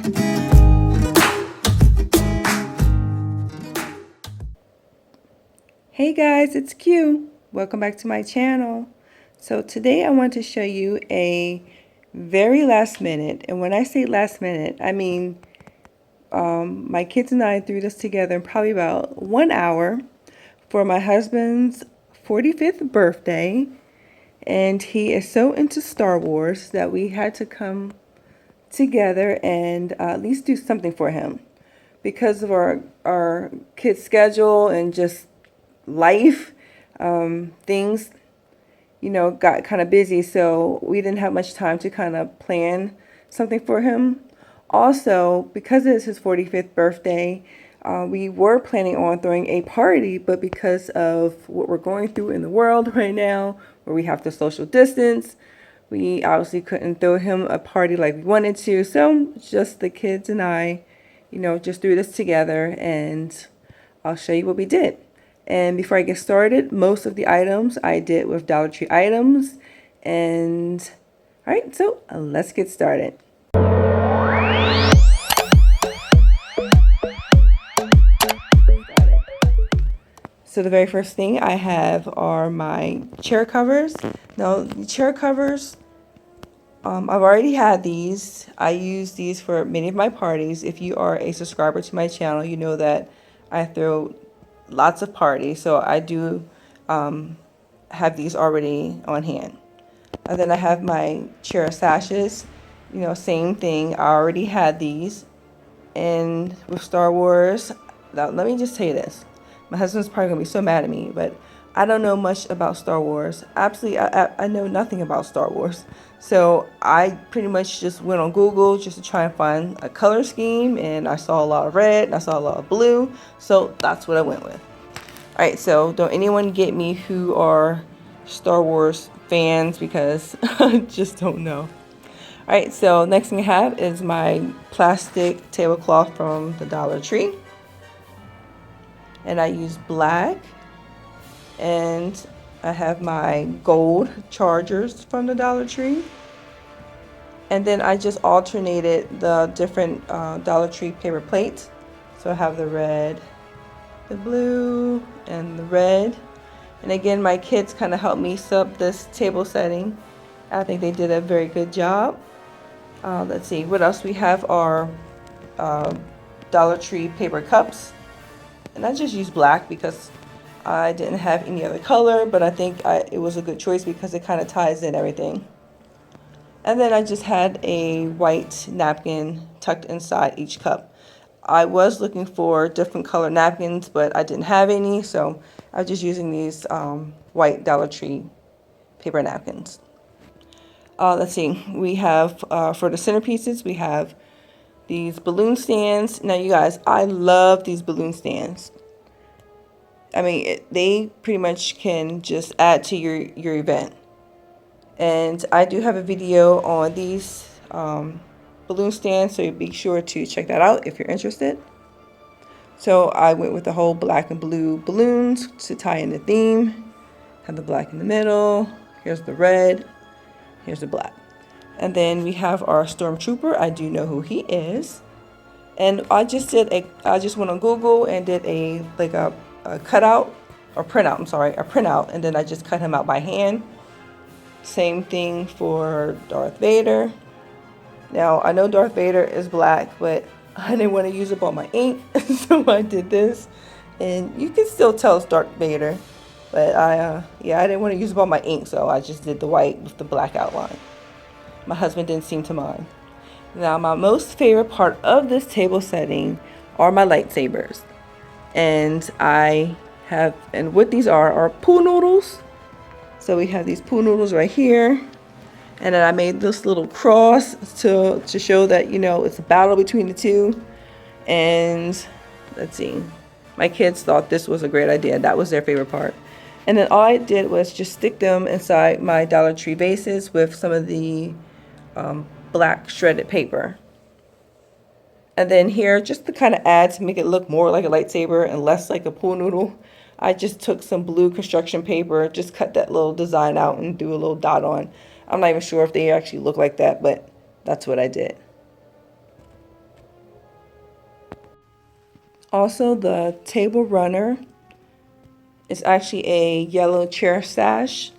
Hey guys, it's Q. Welcome back to my channel. So today I want to show you a very last minute, and when I say last minute, I mean my kids and I threw this together in probably about 1 hour for my husband's 45th birthday, and he is so into Star Wars that we had to come together and at least do something for him because of our kids' schedule and just life. Things, got kind of busy, so we didn't have much time to kind of plan something for him. Also, because it's his 45th birthday, we were planning on throwing a party, but because of what we're going through in the world right now, where we have to social distance, we obviously couldn't throw him a party like we wanted to. So just the kids and I, just threw this together, and I'll show you what we did. And before I get started, most of the items I did with Dollar Tree items. And all right, so let's get started. So the very first thing I have are my chair covers. Now, the chair covers, I've already had these. I use these for many of my parties. If you are a subscriber to my channel, you know that I throw lots of parties, so I do have these already on hand. And then I have my chair sashes, same thing. I already had these. And with Star Wars, now let me just tell you this. My husband's probably gonna be so mad at me, but I don't know much about Star Wars. Absolutely, I know nothing about Star Wars. So I pretty much just went on Google just to try and find a color scheme, and I saw a lot of red and I saw a lot of blue, so that's what I went with. All right, so don't anyone get me who are Star Wars fans, because I just don't know. All right, so next thing I have is my plastic tablecloth from the Dollar Tree. And I use black, and I have my gold chargers from the Dollar Tree. And then I just alternated the different Dollar Tree paper plates. So I have the red, the blue, and the red. And again, my kids kind of helped me set up this table setting. I think they did a very good job. Let's see, what else we have are Dollar Tree paper cups. And I just used black because I didn't have any other color, but I think it was a good choice because it kind of ties in everything. And then I just had a white napkin tucked inside each cup. I was looking for different color napkins, but I didn't have any, so I was just using these white Dollar Tree paper napkins. Let's see, we have for the centerpieces, we have these balloon stands. Now, you guys, I love these balloon stands. I mean, they pretty much can just add to your event. And I do have a video on these balloon stands, so be sure to check that out if you're interested. So I went with the whole black and blue balloons to tie in the theme. Have the black in the middle. Here's the red. Here's the black. And then we have our stormtrooper. I do know who he is. And I just went on Google and did a cutout or printout. I'm sorry, a printout, and then I just cut him out by hand. Same thing for Darth Vader. Now I know Darth Vader is black, but I didn't want to use up all my ink, so I did this, and you can still tell it's Darth Vader. But I didn't want to use up all my ink, so I just did the white with the black outline. My husband didn't seem to mind. Now, my most favorite part of this table setting are my lightsabers. And what these are pool noodles. So we have these pool noodles right here. And then I made this little cross to show that, it's a battle between the two. And let's see, my kids thought this was a great idea. That was their favorite part. And then all I did was just stick them inside my Dollar Tree vases with some of the black shredded paper. And then here, just to kind of add to make it look more like a lightsaber and less like a pool noodle, I just took some blue construction paper, just cut that little design out and do a little dot on. I'm not even sure if they actually look like that, but that's what I did. Also, the table runner is actually a yellow chair stash.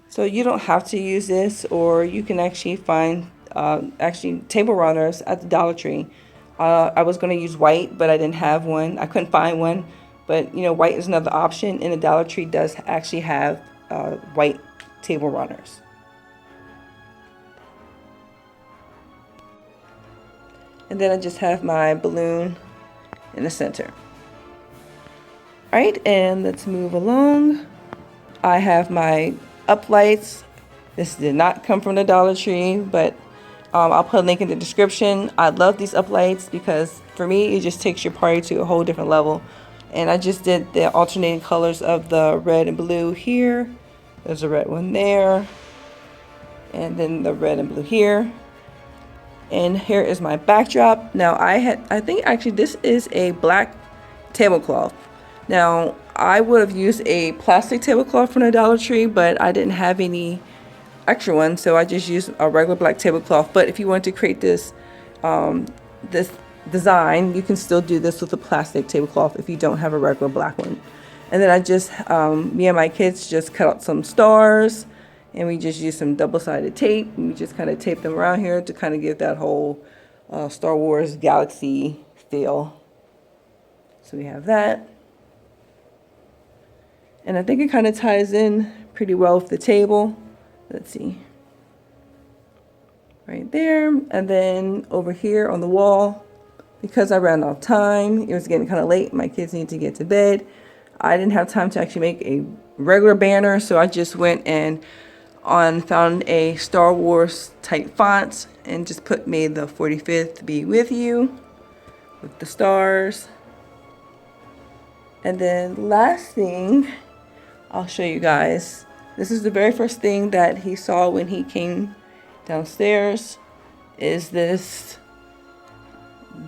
So you don't have to use this, or you can actually find actually table runners at the Dollar Tree. I was going to use white, but I didn't have one. I couldn't find one, but you know, white is another option, and the Dollar Tree does actually have white table runners. And then I just have my balloon in the center. Alright, and let's move along. I have my uplights. This did not come from the Dollar Tree, but I'll put a link in the description. I love these uplights because for me, it just takes your party to a whole different level. And I just did the alternating colors of the red and blue here. There's a red one there. And then the red and blue here. And here is my backdrop. Now I think actually this is a black tablecloth. Now I would have used a plastic tablecloth from the Dollar Tree, but I didn't have any extra ones, so I just used a regular black tablecloth. But if you want to create this this design, you can still do this with a plastic tablecloth if you don't have a regular black one. And then I just me and my kids just cut out some stars. And we just use some double-sided tape, and we just kind of tape them around here to kind of give that whole Star Wars galaxy feel. So we have that. And I think it kind of ties in pretty well with the table. Let's see. Right there. And then over here on the wall, because I ran out of time, it was getting kind of late. My kids need to get to bed. I didn't have time to actually make a regular banner, so I just went and found a Star Wars type font and just put "May the 45th be with you" with the stars. And then last thing I'll show you guys, this is the very first thing that he saw when he came downstairs, is this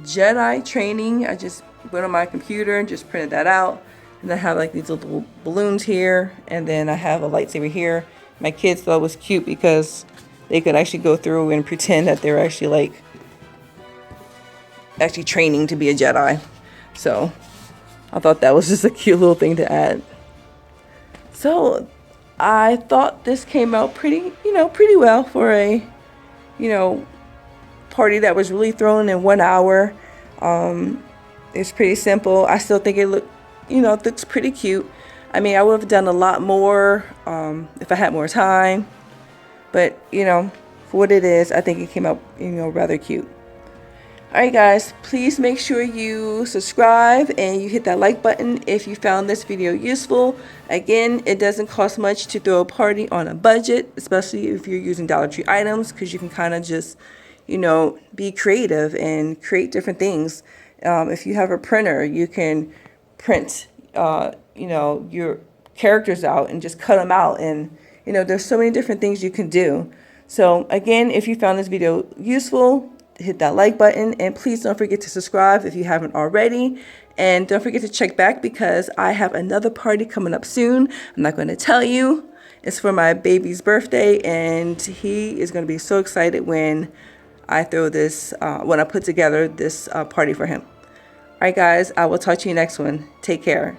Jedi Training. I just went on my computer and just printed that out, and I have like these little balloons here, and then I have a lightsaber here. My kids thought it was cute because they could actually go through and pretend that they're actually training to be a Jedi. So I thought that was just a cute little thing to add. So I thought this came out pretty well for a, party that was really thrown in 1 hour. It's pretty simple. I still think it looks pretty cute. I mean, I would have done a lot more if I had more time. But, for what it is, I think it came out, rather cute. Alright guys, please make sure you subscribe and you hit that like button if you found this video useful. Again, it doesn't cost much to throw a party on a budget, especially if you're using Dollar Tree items, because you can kind of just, be creative and create different things. If you have a printer, you can print your characters out and just cut them out, and there's so many different things you can do. So again, if you found this video useful, hit that like button, and please don't forget to subscribe if you haven't already, and don't forget to check back because I have another party coming up soon. I'm not going to tell you. It's for my baby's birthday, and he is going to be so excited when I throw this when I put together this party for him. Alright guys, I will talk to you next one. Take care.